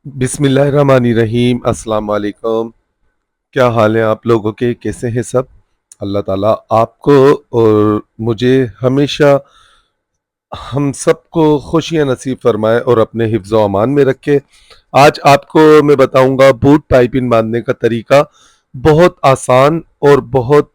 बिस्मिल्लाहिर्रहमानिर्रहीम। अस्सलाम वालेकुम। क्या हाल है आप लोगों के? कैसे हैं सब? अल्लाह ताला आपको और मुझे हमेशा हम सबको खुशियाँ नसीब फरमाए और अपने हिफ्ज़ व अमान में रखे। आज आपको मैं बताऊंगा बूट पाइपिंग बांधने का तरीका। बहुत आसान और बहुत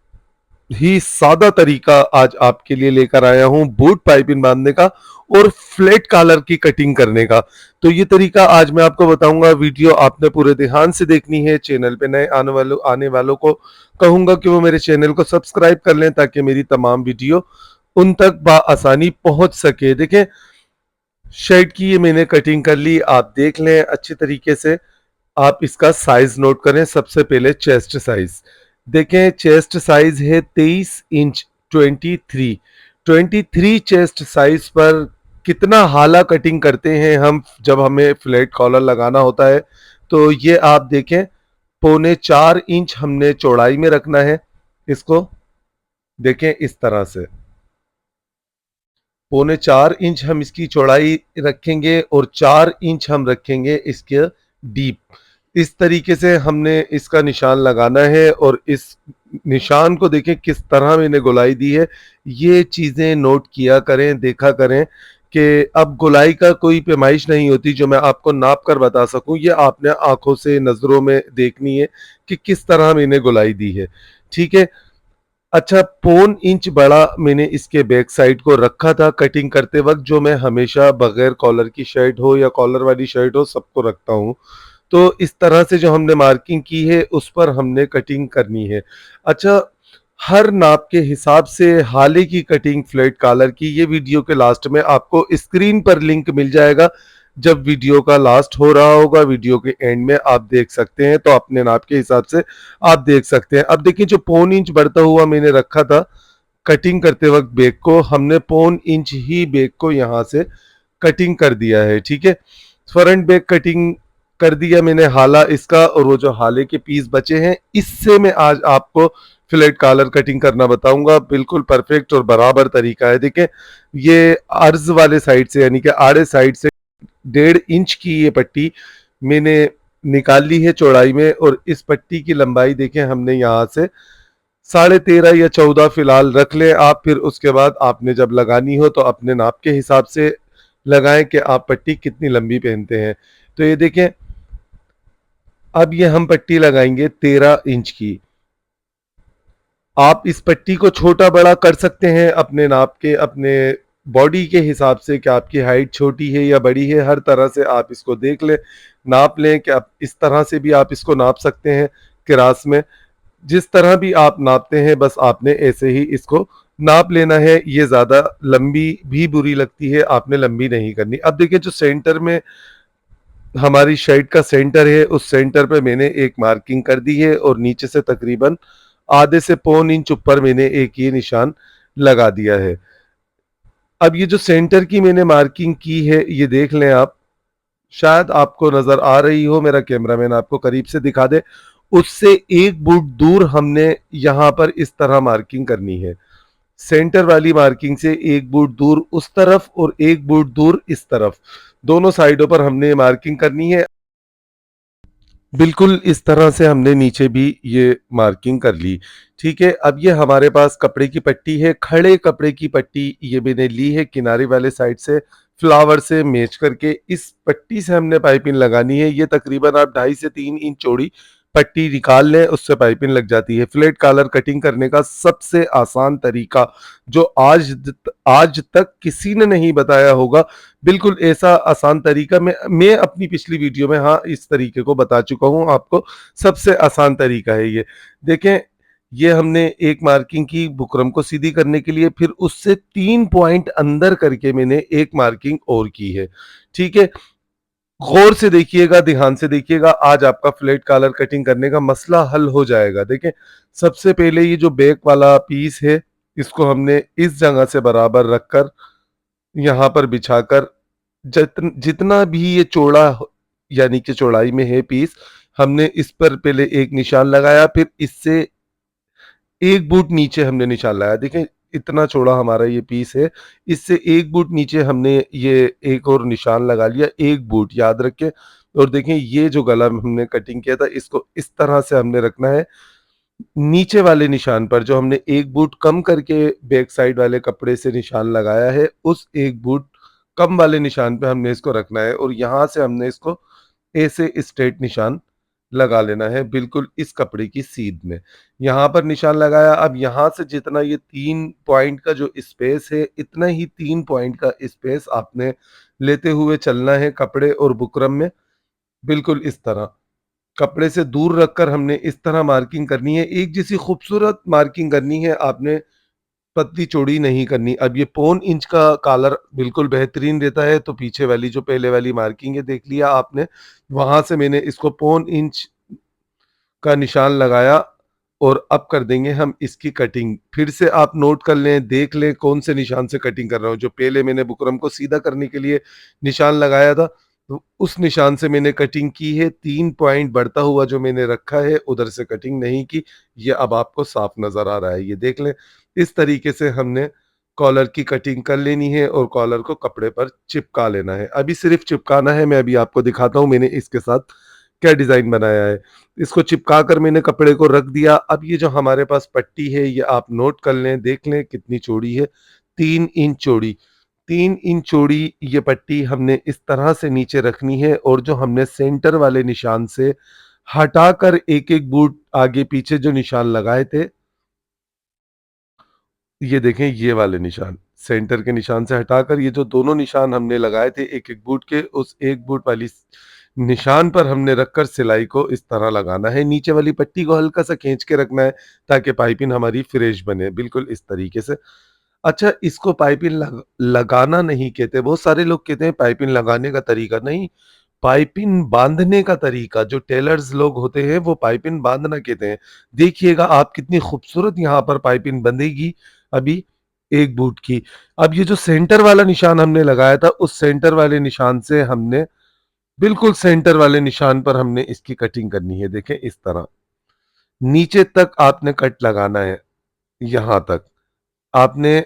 ही सादा तरीका आज आपके लिए लेकर आया हूं बूट पाइपिंग बांधने का और फ्लैट कॉलर की कटिंग करने का। तो ये तरीका आज मैं आपको बताऊंगा। वीडियो आपने पूरे ध्यान से देखनी है। चैनल पे नए आने वालों को कहूंगा कि वो मेरे चैनल को सब्सक्राइब कर लें ताकि मेरी तमाम वीडियो उन तक आसानी पहुंच सके। देखें, शर्ट की ये मैंने कटिंग कर ली, आप देख लें अच्छे तरीके से। आप इसका साइज नोट करें। सबसे पहले चेस्ट साइज देखें। चेस्ट साइज है 23 इंच। 23 चेस्ट साइज पर कितना हाला कटिंग करते हैं हम जब हमें फ्लैट कॉलर लगाना होता है। तो ये आप देखें, 4.25 इंच हमने चौड़ाई में रखना है इसको। देखें इस तरह से 4.25 इंच हम इसकी चौड़ाई रखेंगे और 4 इंच हम रखेंगे इसके डीप। इस तरीके से हमने इसका निशान लगाना है और इस निशान को देखें किस तरह मैंने गोलाई दी है। ये चीज़ें नोट किया करें, देखा करें कि अब गोलाई का कोई पैमाइश नहीं होती जो मैं आपको नाप कर बता सकूं। ये आपने आंखों से नज़रों में देखनी है कि किस तरह मैंने गोलाई दी है। ठीक है। अच्छा, 1.25 इंच बड़ा मैंने इसके बैक साइड को रखा था कटिंग करते वक्त, जो मैं हमेशा बगैर कॉलर की शर्ट हो या कॉलर वाली शर्ट हो सबको रखता हूँ। तो इस तरह से जो हमने मार्किंग की है उस पर हमने कटिंग करनी है। अच्छा, हर नाप के हिसाब से हाले की कटिंग फ्लैट कॉलर की, ये वीडियो के लास्ट में आपको स्क्रीन पर लिंक मिल जाएगा। जब वीडियो का लास्ट हो रहा होगा, वीडियो के एंड में आप देख सकते हैं, तो अपने नाप के हिसाब से आप देख सकते हैं। अब देखिए, जो 1.25 इंच बढ़ता हुआ मैंने रखा था कटिंग करते वक्त बैक को, हमने 1.25 इंच ही बैक को यहाँ से कटिंग कर दिया है। ठीक है। फ्रंट बैक कटिंग कर दिया मैंने हाला इसका, और वो जो हाले के पीस बचे हैं इससे मैं आज आपको फ्लैट कॉलर कटिंग करना बताऊंगा। बिल्कुल परफेक्ट और बराबर तरीका है। देखें, ये अर्ज वाले साइड से यानी कि आड़े साइड से 1.5 इंच की ये पट्टी मैंने निकाल ली है चौड़ाई में, और इस पट्टी की लंबाई देखें हमने यहाँ से 13.5 या 14 फिलहाल रख लें आप। फिर उसके बाद आपने जब लगानी हो तो अपने नाप के हिसाब से लगाएं कि आप पट्टी कितनी लंबी पहनते हैं। तो ये देखें, अब ये हम पट्टी लगाएंगे 13 इंच की। आप इस पट्टी को छोटा बड़ा कर सकते हैं अपने नाप के, अपने बॉडी के हिसाब से कि आपकी हाइट छोटी है या बड़ी है। हर तरह से आप इसको देख लें, नाप लें कि आप इस तरह से भी आप इसको नाप सकते हैं क्रास में। जिस तरह भी आप नापते हैं बस आपने ऐसे ही इसको नाप लेना है। ये ज़्यादा लंबी भी बुरी लगती है, आपने लंबी नहीं करनी। अब देखिए, जो सेंटर में हमारी शर्ट का सेंटर है उस सेंटर पे मैंने एक मार्किंग कर दी है, और नीचे से तकरीबन आधे से 1.25 इंच ऊपर मैंने एक ये निशान लगा दिया है। अब ये जो सेंटर की मैंने मार्किंग की है ये देख लें आप, शायद आपको नजर आ रही हो, मेरा कैमरामैन आपको करीब से दिखा दे। उससे एक फुट दूर हमने यहाँ पर इस तरह मार्किंग करनी है। सेंटर वाली मार्किंग से एक फुट दूर उस तरफ और एक फुट दूर इस तरफ, दोनों साइडों पर हमने मार्किंग करनी है। बिल्कुल इस तरह से हमने नीचे भी ये मार्किंग कर ली। ठीक है। अब ये हमारे पास कपड़े की पट्टी है, खड़े कपड़े की पट्टी ये मैंने ली है किनारे वाले साइड से फ्लावर से मैच करके। इस पट्टी से हमने पाइपिंग लगानी है। ये तकरीबन आप 2.5 से 3 इंच चौड़ी पट्टी निकाल लें, उससे पाइपिंग लग जाती है। फ्लैट कॉलर कटिंग करने का सबसे आसान तरीका जो आज तक किसी ने नहीं बताया होगा, बिल्कुल ऐसा आसान तरीका मैं अपनी पिछली वीडियो में हाँ इस तरीके को बता चुका हूं आपको। सबसे आसान तरीका है ये। देखें, ये हमने एक मार्किंग की बुकरम को सीधी करने के लिए, फिर उससे 3 पॉइंट अंदर करके मैंने एक मार्किंग और की है। ठीक है। गौर से देखिएगा, ध्यान से देखिएगा, आज आपका फ्लैट कॉलर कटिंग करने का मसला हल हो जाएगा। देखें, सबसे पहले ये जो बैक वाला पीस है इसको हमने इस जगह से बराबर रखकर यहाँ पर बिछाकर जितना भी ये चौड़ा यानी कि चौड़ाई में है पीस, हमने इस पर पहले एक निशान लगाया, फिर इससे एक फुट नीचे हमने निशान लगाया। देखें, इतना चौड़ा हमारा ये पीस है, इससे एक फुट नीचे हमने ये एक और निशान लगा लिया। एक फुट याद रखें, और देखें ये जो गला हमने कटिंग किया था इसको इस तरह से हमने रखना है नीचे वाले निशान पर, जो हमने एक बूट कम करके बैक साइड वाले कपड़े से निशान लगाया है, उस एक बूट कम वाले निशान पे हमने इसको रखना है और यहाँ से हमने इसको ऐसे स्ट्रेट निशान लगा लेना है बिल्कुल इस कपड़े की सीध में। यहाँ पर निशान लगाया, अब यहाँ से जितना ये 3 पॉइंट का जो स्पेस है, इतना ही 3 पॉइंट का स्पेस आपने लेते हुए चलना है कपड़े और बुकरम में, बिल्कुल इस तरह। कपड़े से दूर रखकर हमने इस तरह मार्किंग करनी है, एक जैसी खूबसूरत मार्किंग करनी है आपने, पतली चौड़ी नहीं करनी। अब ये पौन इंच का कॉलर बिल्कुल बेहतरीन रहता है, तो पीछे वाली जो पहले वाली मार्किंग है देख लिया आपने, वहां से मैंने इसको पौन इंच का निशान लगाया और अब कर देंगे हम इसकी कटिंग। फिर से आप नोट कर लें, देख लें कौन से निशान से कटिंग कर रहा हूँ। जो पहले मैंने बुकरम को सीधा करने के लिए निशान लगाया था, तो उस निशान से मैंने कटिंग की है। 3 पॉइंट बढ़ता हुआ जो मैंने रखा है उधर से कटिंग नहीं की। ये अब आपको साफ नजर आ रहा है, ये देख लें। इस तरीके से हमने कॉलर की कटिंग कर लेनी है और कॉलर को कपड़े पर चिपका लेना है। अभी सिर्फ चिपकाना है, मैं अभी आपको दिखाता हूँ मैंने इसके साथ क्या डिजाइन बनाया है। इसको चिपका कर मैंने कपड़े को रख दिया। अब ये जो हमारे पास पट्टी है ये आप नोट कर लें, देख लें कितनी चौड़ी है, 3 इंच चौड़ी। 3 इंच चौड़ी ये पट्टी हमने इस तरह से नीचे रखनी है और जो हमने सेंटर वाले निशान से हटाकर एक एक बूट आगे पीछे जो निशान लगाए थे, ये देखें ये वाले निशान सेंटर के निशान से हटाकर ये जो दोनों निशान हमने लगाए थे एक एक बूट के, उस एक बूट वाली निशान पर हमने रखकर सिलाई को इस तरह लगाना है। नीचे वाली पट्टी को हल्का सा खींच के रखना है ताकि पाइपिंग हमारी फ्रेश बने, बिल्कुल इस तरीके से। अच्छा, इसको पाइपिंग लगाना नहीं कहते, बहुत सारे लोग कहते हैं पाइपिंग लगाने का तरीका नहीं, पाइपिंग बांधने का तरीका। जो टेलर्स लोग होते हैं वो पाइपिंग बांधना कहते हैं। देखिएगा आप कितनी खूबसूरत यहाँ पर पाइपिंग बंधेगी अभी एक बूट की। अब ये जो सेंटर वाला निशान हमने लगाया था, उस सेंटर वाले निशान से हमने बिल्कुल सेंटर वाले निशान पर हमने इसकी कटिंग करनी है। देखें इस तरह नीचे तक आपने कट लगाना है, यहां तक आपने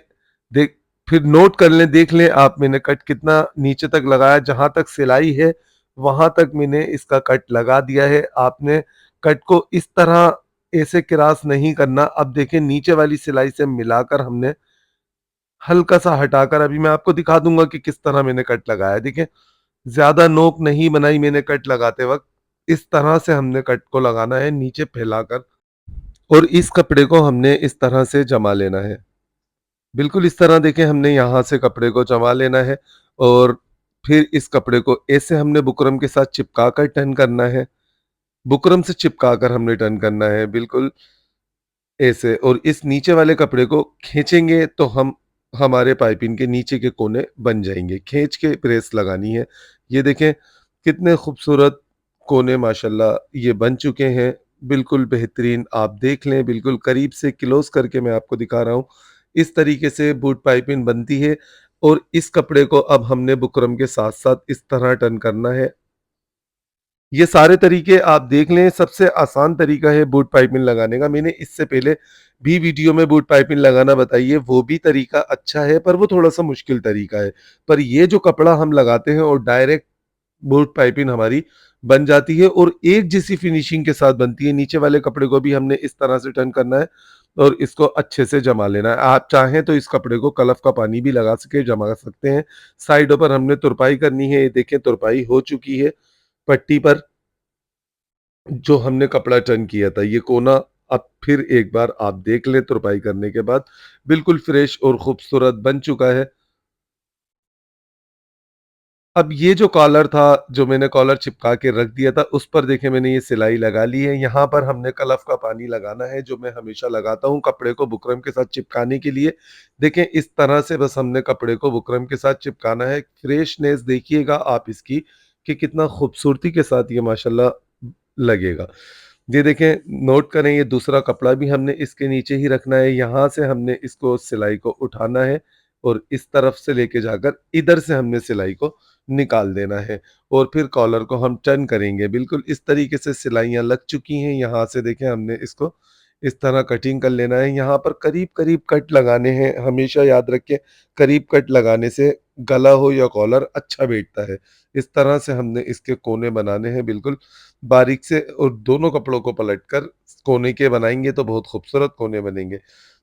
देख, फिर नोट कर लें, देख लें आप मैंने कट कितना नीचे तक लगाया, जहां तक सिलाई है वहां तक मैंने इसका कट लगा दिया है। आपने कट को इस तरह ऐसे क्रॉस नहीं करना। अब देखें नीचे वाली सिलाई से मिलाकर हमने हल्का सा हटाकर, अभी मैं आपको दिखा दूंगा कि किस तरह मैंने कट लगाया। देखें ज्यादा नोक नहीं बनाई मैंने कट लगाते वक्त, इस तरह से हमने कट को लगाना है नीचे फैलाकर और इस कपड़े को हमने इस तरह से जमा लेना है। बिल्कुल इस तरह देखें हमने यहाँ से कपड़े को जमा लेना है और फिर इस कपड़े को ऐसे हमने बुकरम के साथ चिपका कर टर्न करना है। बुकरम से चिपका कर हमने टर्न करना है बिल्कुल ऐसे, और इस नीचे वाले कपड़े को खींचेंगे तो हम हमारे पाइपिंग के नीचे के कोने बन जाएंगे। खींच के प्रेस लगानी है। ये देखें कितने खूबसूरत कोने माशाल्लाह ये बन चुके हैं, बिल्कुल बेहतरीन। आप देख लें, बिल्कुल करीब से क्लोज करके मैं आपको दिखा रहा हूँ। इस तरीके से बूट पाइपिंग बनती है और इस कपड़े को अब हमने बुकरम के साथ साथ इस तरह टर्न करना है। ये सारे तरीके आप देख लें, सबसे आसान तरीका है बूट पाइपिंग लगाने का। मैंने इससे पहले भी वीडियो में बूट पाइपिंग लगाना बताइए, वो भी तरीका अच्छा है पर वो थोड़ा सा मुश्किल तरीका है। पर ये जो कपड़ा हम लगाते हैं और डायरेक्ट बूट पाइपिंग हमारी बन जाती है और एक जैसी फिनिशिंग के साथ बनती है। नीचे वाले कपड़े को भी हमने इस तरह से टर्न करना है और इसको अच्छे से जमा लेना है। आप चाहें तो इस कपड़े को कलफ का पानी भी लगा सके जमा सकते हैं। साइडों पर हमने तुरपाई करनी है, ये देखें तुरपाई हो चुकी है पट्टी पर जो हमने कपड़ा टर्न किया था। ये कोना अब फिर एक बार आप देख लें, तुरपाई करने के बाद बिल्कुल फ्रेश और खूबसूरत बन चुका है। अब ये जो कॉलर था, जो मैंने कॉलर चिपका के रख दिया था, उस पर देखें मैंने ये सिलाई लगा ली है। यहाँ पर हमने कलफ का पानी लगाना है जो मैं हमेशा लगाता हूँ कपड़े को बुकरम के साथ चिपकाने के लिए। देखें इस तरह से बस हमने कपड़े को बुकरम के साथ चिपकाना है। फ्रेशनेस देखिएगा आप इसकी कि कितना खूबसूरती के साथ ये माशाल्लाह लगेगा। ये देखें, नोट करें, ये दूसरा कपड़ा भी हमने इसके नीचे ही रखना है। यहाँ से हमने इसको सिलाई को उठाना है और इस तरफ से लेके जाकर इधर से हमने सिलाई को निकाल देना है और फिर कॉलर को हम टर्न करेंगे। बिल्कुल इस तरीके से सिलाइयाँ लग चुकी हैं। यहाँ से देखें हमने इसको इस तरह कटिंग कर लेना है। यहाँ पर करीब-करीब कट लगाने हैं, हमेशा याद रखें करीब कट लगाने से गला हो या कॉलर अच्छा बैठता है। इस तरह से हमने इसके कोने बनाने हैं बिल्कुल बारीक से, और दोनों कपड़ों को पलटकर कोने के बनाएँगे तो बहुत खूबसूरत कोने बनेंगे।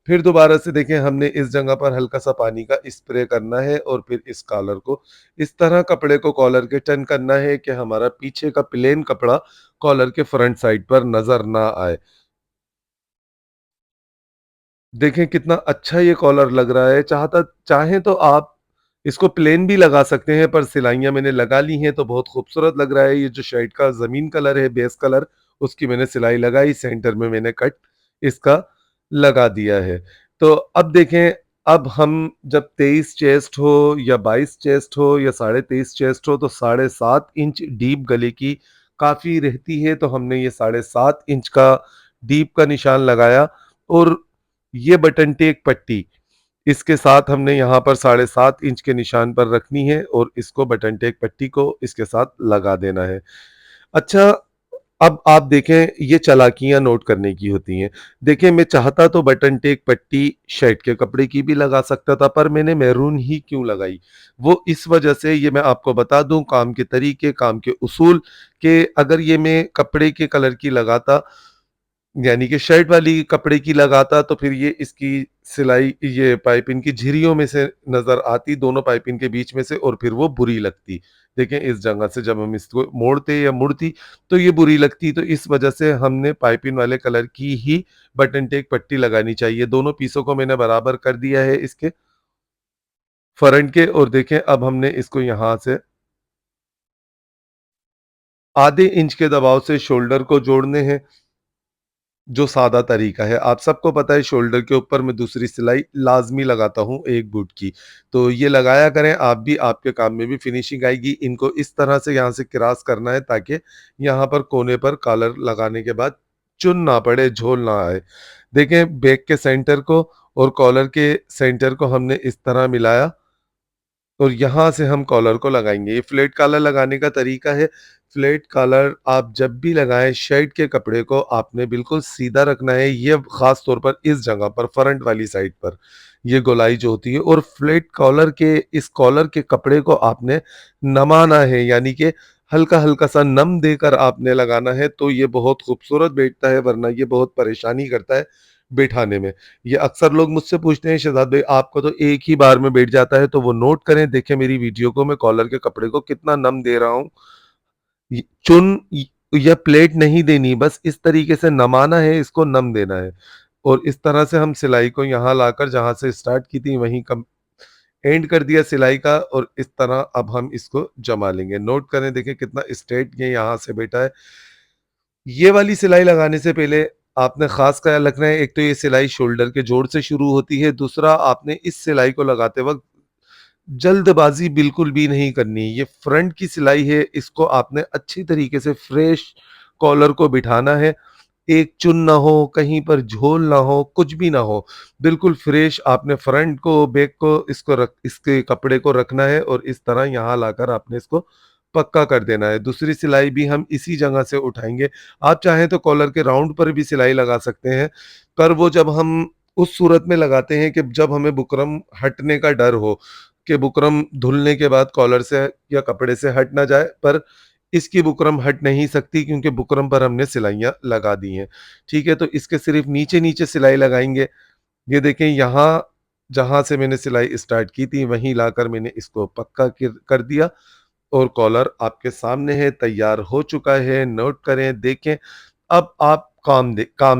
फिर दोबारा से देखें, हमने इस जगह पर हल्का-सा पानी का स्प्रे करना है और फिर इस कॉलर को इस तरह कपड़े को कॉलर के टर्न करना है कि हमारा पीछे का प्लेन कपड़ा कॉलर के फ्रंट साइड पर नज़र ना आए। देखें कितना अच्छा ये कॉलर लग रहा है, चाहता चाहें तो आप इसको प्लेन भी लगा सकते हैं, पर सिलाइयाँ मैंने लगा ली हैं तो बहुत खूबसूरत लग रहा है। ये जो शर्ट का ज़मीन कलर है, बेस कलर, उसकी मैंने सिलाई लगाई, सेंटर में मैंने कट इसका लगा दिया है। तो अब देखें, अब हम जब 23 चेस्ट हो या 22 चेस्ट हो या 23.5 चेस्ट हो तो 7.5 इंच डीप गले की काफ़ी रहती है, तो हमने ये 7.5 इंच का डीप का निशान लगाया। और ये बटन टेक पट्टी इसके साथ हमने यहाँ पर 7.5 इंच के निशान पर रखनी है और इसको बटन टेक पट्टी को इसके साथ लगा देना है। अच्छा, अब आप देखें, ये चालाकियाँ नोट करने की होती हैं। देखें, मैं चाहता तो बटन टेक पट्टी शर्ट के कपड़े की भी लगा सकता था, पर मैंने मैरून ही क्यों लगाई? वो इस वजह से, ये मैं आपको बता दूँ, काम के तरीके, काम के उसूल, कि अगर ये मैं कपड़े के कलर की लगाता, यानी कि शर्ट वाली कपड़े की लगाता, तो फिर ये इसकी सिलाई, ये पाइपिंग की झिर्रियों में से नज़र आती, दोनों पाइपिंग के बीच में से, और फिर वो बुरी लगती। देखें, इस जगह से जब हम इसको मोड़ते या मुड़ती तो ये बुरी लगती, तो इस वजह से हमने पाइपिंग वाले कलर की ही बटन टेक पट्टी लगानी चाहिए। दोनों पीसों को मैंने बराबर कर दिया है इसके फ्रंट के, और देखें अब हमने इसको यहाँ से आधे इंच के दबाव से शोल्डर को जोड़ने हैं, जो सादा तरीका है। आप सबको पता है, शोल्डर के ऊपर मैं दूसरी सिलाई लाज़मी लगाता हूँ एक बूट की। तो ये लगाया करें आप भी, आपके काम में भी फिनिशिंग आएगी। इनको इस तरह से यहाँ से क्रॉस करना है ताकि यहाँ पर कोने पर कॉलर लगाने के बाद चुन ना पड़े, झोल ना आए। देखें, बैक के सेंटर को और कॉलर के सेंटर को हमने इस तरह मिलाया और यहाँ से हम कॉलर को लगाएँगे। ये फ्लैट कॉलर लगाने का तरीका है। फ्लैट कॉलर आप जब भी लगाएँ, शर्ट के कपड़े को आपने बिल्कुल सीधा रखना है। ये ख़ास तौर पर इस जगह पर, फ्रंट वाली साइड पर, ये गोलाई जो होती है, और फ्लैट कॉलर के इस कॉलर के कपड़े को आपने नमाना है, यानी कि हल्का-हल्का सा नम देकर आपने लगाना है, तो ये बहुत खूबसूरत बैठता है, वरना ये बहुत परेशानी करता है बैठाने में। ये अक्सर लोग मुझसे पूछते हैं, शहज़ाद भाई आपका तो एक ही बार में बैठ जाता है, तो वो नोट करें, देखें मेरी वीडियो को, मैं कॉलर के कपड़े को कितना नम दे रहा हूँ। य चुन य या प्लेट नहीं देनी, बस इस तरीके से नमाना है, इसको नम देना है। और इस तरह से हम सिलाई को यहाँ लाकर जहाँ से स्टार्ट की थी वहीं कम एंड कर दिया सिलाई का, और इस तरह अब हम इसको जमा लेंगे। नोट करें, देखें कितना स्ट्रेट ये यहाँ से बैठा है। ये वाली सिलाई लगाने से पहले आपने ख़ास ख़्याल रखना है, एक तो ये सिलाई शोल्डर के जोड़ से शुरू होती है, दूसरा आपने इस सिलाई को लगाते वक़्त जल्दबाज़ी बिल्कुल भी नहीं करनी। ये फ्रंट की सिलाई है, इसको आपने अच्छी तरीके से फ्रेश कॉलर को बिठाना है। एक चुन ना हो, कहीं पर झोल ना हो, कुछ भी ना हो। बिल्कुल फ्रेश आपने फ्रंट को, बैक को, इसको रख इसके कपड़े को रखना है और इस तरह यहाँ लाकर आपने इसको पक्का कर देना है। दूसरी सिलाई भी हम इसी जगह से उठाएँगे। आप चाहें तो कॉलर के राउंड पर भी सिलाई लगा सकते हैं, पर वो जब हम उस सूरत में लगाते हैं कि जब हमें बुकरम हटने का डर हो, कि बुकरम धुलने के बाद कॉलर से या कपड़े से हट ना जाए, पर इसकी बुकरम हट नहीं सकती क्योंकि बुकरम पर हमने सिलाइयाँ लगा दी हैं। ठीक है? तो इसके सिर्फ़ नीचे-नीचे सिलाई लगाएँगे। ये देखें, यहाँ जहाँ से मैंने सिलाई स्टार्ट की थी वहीं लाकर मैंने इसको पक्का कर दिया और कॉलर आपके सामने है, तैयार हो चुका है। नोट करें, देखें। अब आप काम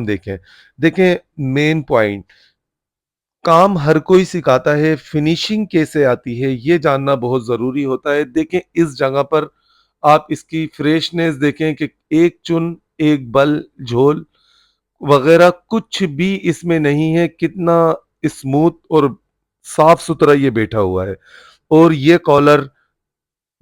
देखें। देखें, मेन पॉइंट, काम हर कोई सिखाता है, फिनिशिंग कैसे आती है ये जानना बहुत ज़रूरी होता है। देखें, इस जगह पर आप इसकी फ्रेशनेस देखें कि एक चुन, एक बल, झोल वगैरह कुछ भी इसमें नहीं है, कितना स्मूथ और साफ-सुथरा ये बैठा हुआ है। और ये कॉलर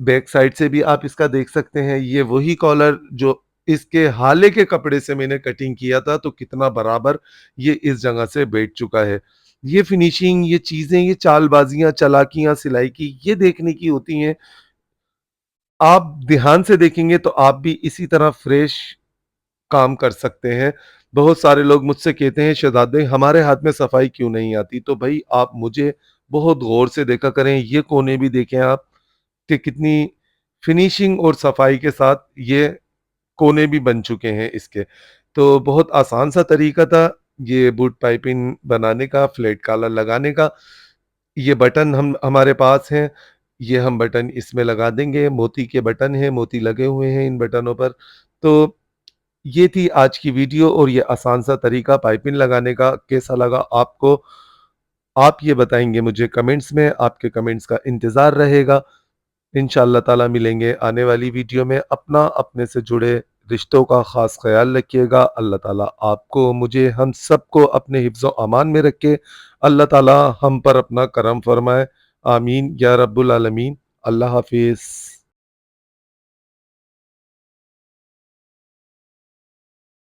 बैक साइड से भी आप इसका देख सकते हैं, ये वही कॉलर जो इसके हाले के कपड़े से मैंने कटिंग किया था, तो कितना बराबर ये इस जगह से बैठ चुका है। ये फिनिशिंग, ये चीज़ें, ये चालबाज़ियाँ, चालाकियाँ सिलाई की, ये देखने की होती हैं। आप ध्यान से देखेंगे तो आप भी इसी तरह फ्रेश काम कर सकते हैं। बहुत सारे लोग मुझसे कहते हैं शहजादे हमारे हाथ में सफाई क्यों नहीं आती? तो भाई आप मुझे बहुत गौर से देखा करें, ये कोने भी देखें आप कि कितनी फिनिशिंग और सफाई के साथ ये कोने भी बन चुके हैं इसके। तो बहुत आसान सा तरीका था ये बूट पाइपिंग बनाने का, फ्लैट कॉलर लगाने का। ये बटन हम हमारे पास हैं, ये हम बटन इसमें लगा देंगे, मोती के बटन हैं, मोती लगे हुए हैं इन बटनों पर। तो ये थी आज की वीडियो और ये आसान सा तरीका पाइपिंग लगाने का। कैसा लगा आपको? आप ये बताएँगे मुझे कमेंट्स में, आपके कमेंट्स का इंतज़ार रहेगा। इंशाअल्लाह ताला मिलेंगे आने वाली वीडियो में। अपना अपने से जुड़े रिश्तों का ख़ास ख़याल रखिएगा। अल्लाह ताला आपको, मुझे, हम सबको अपने हिफ्ज़ व अमान में रखे। अल्लाह ताला हम पर अपना करम फ़रमाए। आमीन या रब्बुल आलमीन। अल्लाह हाफ़िज़।